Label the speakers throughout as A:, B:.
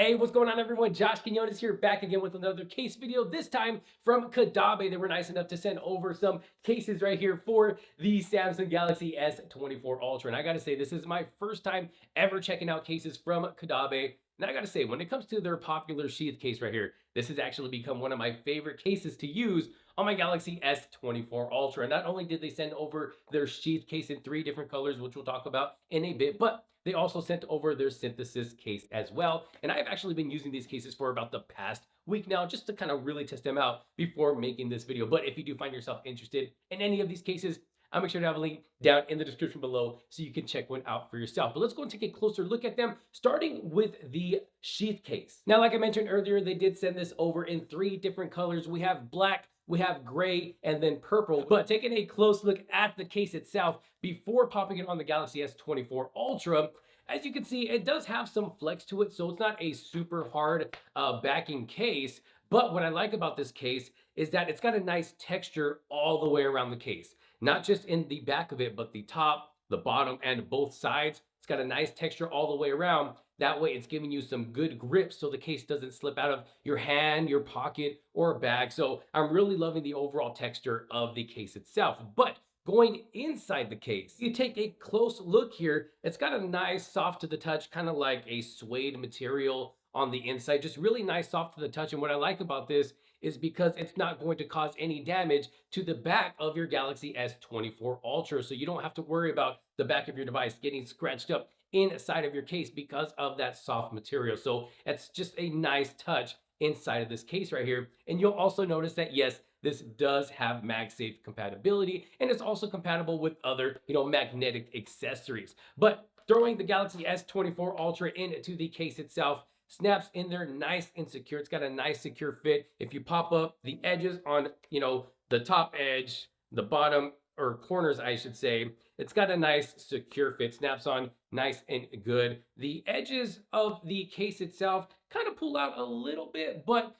A: Hey, what's going on, everyone? Josh Quinones here, back again with another case video, this time from CAUDABE. They were nice enough to send over some cases right here for the Samsung Galaxy S24 Ultra. And I gotta say, this is my first time ever checking out cases from CAUDABE. And I gotta say, when it comes to their popular sheath case right here, this has actually become one of my favorite cases to use on my Galaxy S24 Ultra. Not only did they send over their sheath case in 3 different colors, which we'll talk about in a bit, but they also sent over their synthesis case as well. And I've actually been using these cases for about the past week now, just to kind of really test them out before making this video. But if you do find yourself interested in any of these cases, I'll make sure to have a link down in the description below so you can check one out for yourself. But let's go and take a closer look at them, starting with the sheath case. Now, like I mentioned earlier, they did send this over in 3 different colors. We have black, we have gray, and then purple. But taking a close look at the case itself before popping it on the Galaxy S24 Ultra, as you can see, it does have some flex to it, so it's not a super hard backing case. But what I like about this case is that it's got a nice texture all the way around the case. Not just in the back of it, but the top, the bottom, and both sides. It's got a nice texture all the way around. That way it's giving you some good grip so the case doesn't slip out of your hand, your pocket, or bag. So I'm really loving the overall texture of the case itself. But going inside the case, you take a close look here. It's got a nice soft to the touch, kind of like a suede material on the inside. Just really nice soft to the touch. And what I like about this is because it's not going to cause any damage to the back of your Galaxy S24 Ultra. So you don't have to worry about the back of your device getting scratched up inside of your case because of that soft material. So it's just a nice touch inside of this case right here. And you'll also notice that, yes, this does have MagSafe compatibility, and it's also compatible with other, magnetic accessories. But throwing the Galaxy S24 Ultra into the case itself, snaps in there nice and secure. It's got a nice secure fit. If you pop up the edges on, the top edge, the bottom or corners, I should say, it's got a nice secure fit, snaps on nice and good. The edges of the case itself kind of pull out a little bit, but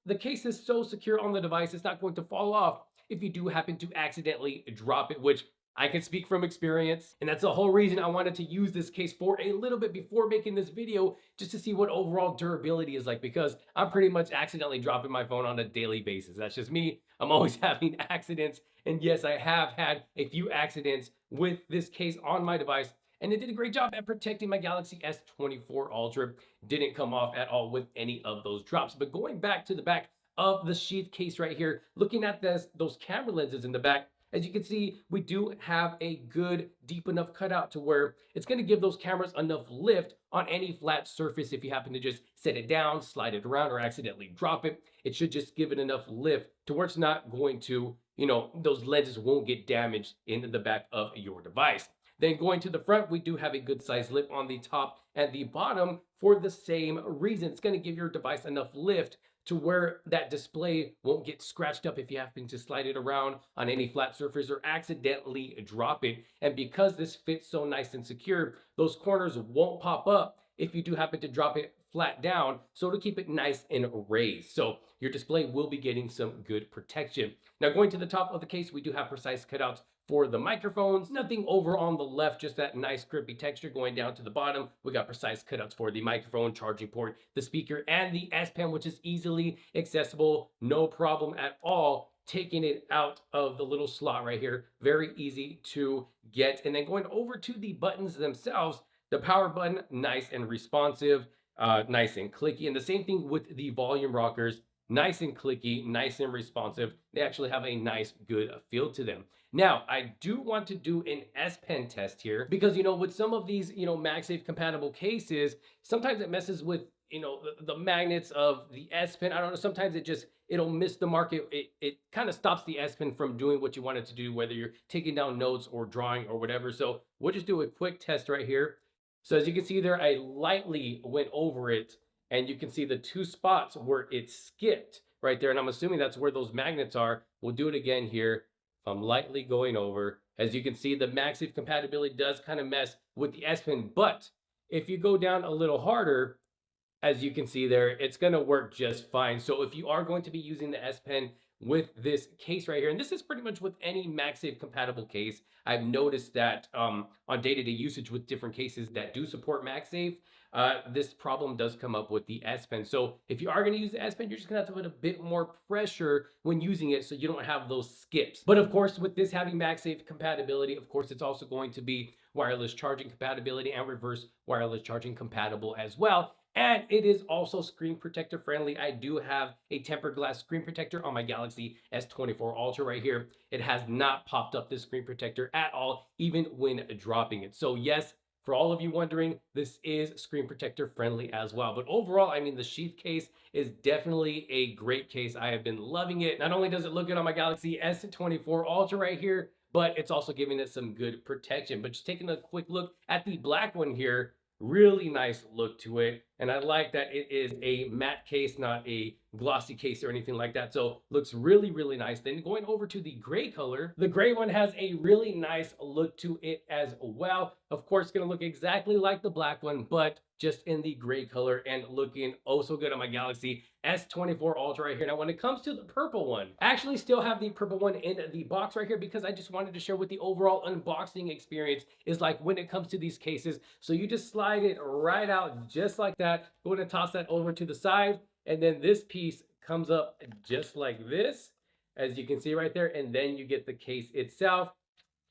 A: the case is so secure on the device, it's not going to fall off if you do happen to accidentally drop it, which I can speak from experience. And that's the whole reason I wanted to use this case for a little bit before making this video, just to see what overall durability is like, because I'm pretty much accidentally dropping my phone on a daily basis. That's just me. I'm always having accidents. And yes, I have had a few accidents with this case on my device, and it did a great job at protecting my Galaxy S24 Ultra. Didn't come off at all with any of those drops. But going back to the back of the sheath case right here, looking at those camera lenses in the back, as you can see, we do have a good deep enough cutout to where it's going to give those cameras enough lift on any flat surface. If you happen to just set it down, slide it around, or accidentally drop it, it should just give it enough lift to where it's not going to, those lenses won't get damaged in the back of your device. Then going to the front, we do have a good size lip on the top and the bottom for the same reason. It's going to give your device enough lift to where that display won't get scratched up if you happen to slide it around on any flat surface or accidentally drop it. And because this fits so nice and secure, those corners won't pop up if you do happen to drop it flat down, so to keep it nice and raised. So your display will be getting some good protection. Now, going to the top of the case, we do have precise cutouts for the microphones. Nothing over on the left, just that nice crispy texture. Going down to the bottom, we got precise cutouts for the microphone, charging port, the speaker, and the S Pen, which is easily accessible, no problem at all. Taking it out of the little slot right here, very easy to get. And then going over to the buttons themselves, the power button, nice and responsive, nice and clicky. And the same thing with the volume rockers, nice and clicky, nice and responsive. They actually have a nice, good feel to them. Now, I do want to do an S Pen test here because, with some of these, MagSafe compatible cases, sometimes it messes with, the magnets of the S Pen. I don't know, sometimes it'll miss the mark. It kind of stops the S Pen from doing what you want it to do, whether you're taking down notes or drawing or whatever. So we'll just do a quick test right here. So as you can see there, I lightly went over it, and you can see the 2 spots where it skipped right there. And I'm assuming that's where those magnets are. We'll do it again here. I'm lightly going over. As you can see, the MagSafe compatibility does kind of mess with the S Pen, but if you go down a little harder, as you can see there, it's going to work just fine. So if you are going to be using the S Pen with this case right here. And this is pretty much with any MagSafe compatible case. I've noticed that on day-to-day usage with different cases that do support MagSafe, this problem does come up with the S Pen. So if you are going to use the S Pen, you're just going to have to put a bit more pressure when using it so you don't have those skips. But of course, with this having MagSafe compatibility, of course, it's also going to be wireless charging compatibility and reverse wireless charging compatible as well. And it is also screen protector friendly. I do have a tempered glass screen protector on my Galaxy S24 Ultra right here. It has not popped up this screen protector at all, even when dropping it. So yes, for all of you wondering, this is screen protector friendly as well. But overall, I mean, the Sheath case is definitely a great case. I have been loving it. Not only does it look good on my Galaxy S24 Ultra right here, but it's also giving it some good protection. But just taking a quick look at the black one here, really nice look to it. And I like that it is a matte case, not a glossy case or anything like that. So looks really, really nice. Then going over to the gray color, the gray one has a really nice look to it as well. Of course, it's gonna look exactly like the black one, but just in the gray color and looking oh so good on my Galaxy S24 Ultra right here. Now, when it comes to the purple one, I actually still have the purple one in the box right here because I just wanted to share what the overall unboxing experience is like when it comes to these cases. So you just slide it right out just like that. Going to toss that over to the side, and then this piece comes up just like this, as you can see right there, and then you get the case itself.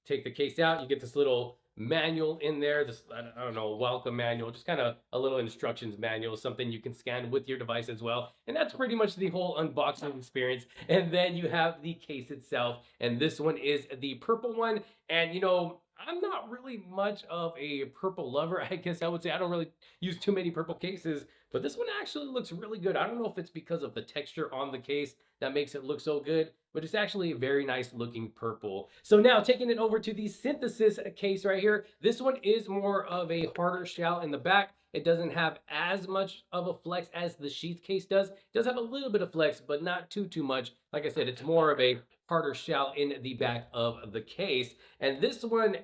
A: Take the case out, you get this little manual in there, this, I don't know, welcome manual, just kind of a little instructions manual, something you can scan with your device as well. And that's pretty much the whole unboxing experience. And then you have the case itself, and this one is the purple one. And you know, I'm not really much of a purple lover, I guess I would say. I don't really use too many purple cases, but this one actually looks really good. I don't know if it's because of the texture on the case that makes it look so good, but it's actually a very nice looking purple. So now taking it over to the Synthesis case right here, this one is more of a harder shell in the back. It doesn't have as much of a flex as the Sheath case does. It does have a little bit of flex, but not too much. Like I said, it's more of a harder shell in the back of the case. And this one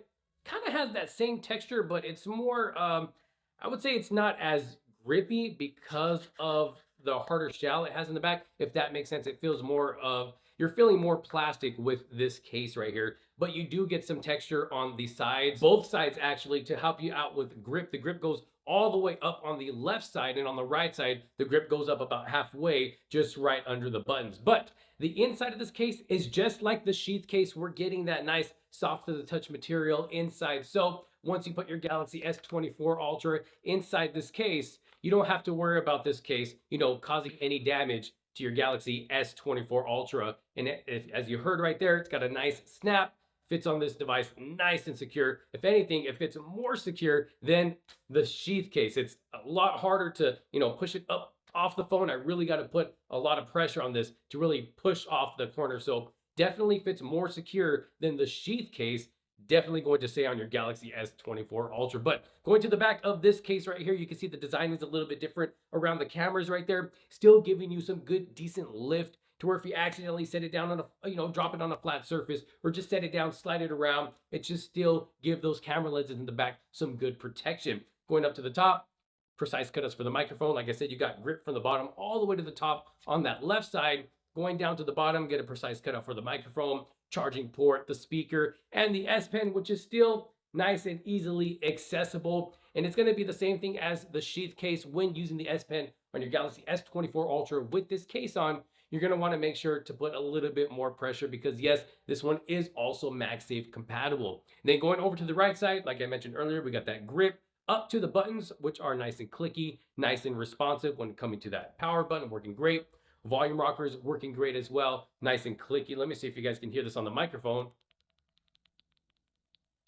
A: kind of has that same texture, but it's more, I would say it's not as grippy because of the harder shell it has in the back, if that makes sense. It feels more of, you're feeling more plastic with this case right here, but you do get some texture on the sides, both sides actually, to help you out with grip. The grip goes all the way up on the left side, and on the right side, the grip goes up about halfway, just right under the buttons. But the inside of this case is just like the Sheath case. We're getting that nice soft to the touch material inside. So once you put your Galaxy S24 Ultra inside this case, you don't have to worry about this case, you know, causing any damage to your Galaxy S24 Ultra. And as you heard right there, it's got a nice snap, fits on this device nice and secure. If anything, it fits more secure than the Sheath case. It's a lot harder to, you know, push it up off the phone. I really got to put a lot of pressure on this to really push off the corner. So definitely fits more secure than the Sheath case. Definitely going to say on your Galaxy S24 Ultra. But going to the back of this case right here, you can see the design is a little bit different around the cameras right there, still giving you some good, decent lift to where if you accidentally set it down on a, you know, drop it on a flat surface or just set it down, slide it around, it just still give those camera lenses in the back some good protection. Going up to the top, precise cutouts for the microphone. Like I said, you got grip from the bottom all the way to the top on that left side. Going down to the bottom, get a precise cutout for the microphone, charging port, the speaker, and the S Pen, which is still nice and easily accessible. And it's going to be the same thing as the Sheath case when using the S Pen on your Galaxy S24 Ultra with this case on. You're going to want to make sure to put a little bit more pressure because yes, this one is also MagSafe compatible. And then going over to the right side, like I mentioned earlier, we got that grip up to the buttons, which are nice and clicky, nice and responsive when coming to that power button, working great. Volume rockers working great as well, nice and clicky. Let me see if you guys can hear this on the microphone.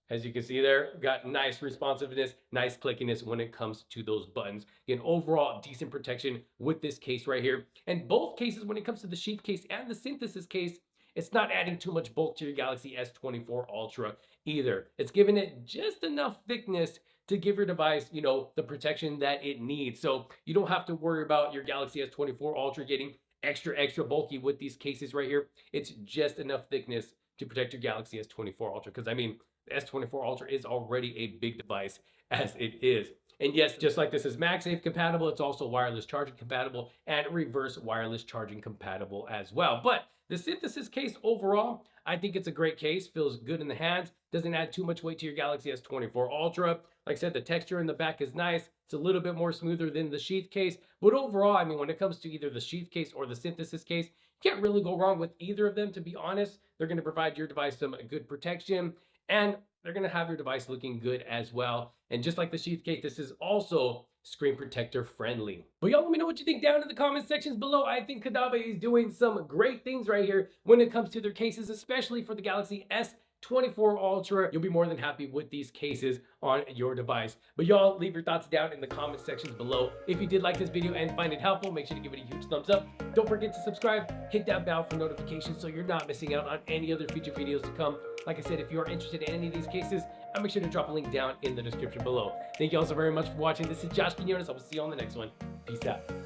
A: As you can see there, got nice responsiveness, nice clickiness when it comes to those buttons. Again, overall decent protection with this case right here. And both cases, when it comes to the Sheath case and the Synthesis case, it's not adding too much bulk to your Galaxy S24 Ultra either. It's giving it just enough thickness to give your device, you know, the protection that it needs. So you don't have to worry about your Galaxy S24 Ultra getting extra bulky with these cases right here. It's just enough thickness to protect your Galaxy S24 Ultra. Because I mean, the S24 Ultra is already a big device as it is. And yes, just like this is MagSafe compatible, it's also wireless charging compatible and reverse wireless charging compatible as well. But The Synthesis case overall, I think it's a great case. Feels good in the hands. Doesn't add too much weight to your Galaxy S24 Ultra. Like I said, the texture in the back is nice. It's a little bit more smoother than the Sheath case. But overall, I mean, when it comes to either the Sheath case or the Synthesis case, you can't really go wrong with either of them, to be honest. They're going to provide your device some good protection, and they're going to have your device looking good as well. And just like the Sheath case, this is also screen protector friendly. But y'all let me know what you think down in the comment sections below. I think CAUDABE is doing some great things right here when it comes to their cases, especially for the Galaxy S24 Ultra. You'll be more than happy with these cases on your device. But y'all leave your thoughts down in the comment sections below. If you did like this video and find it helpful, make sure to give it a huge thumbs up. Don't forget to subscribe, hit that bell for notifications so you're not missing out on any other future videos to come. Like I said, if you are interested in any of these cases, I'll make sure to drop a link down in the description below. Thank you all so very much for watching. This is Josh Quinones. I will see you on the next one. Peace out.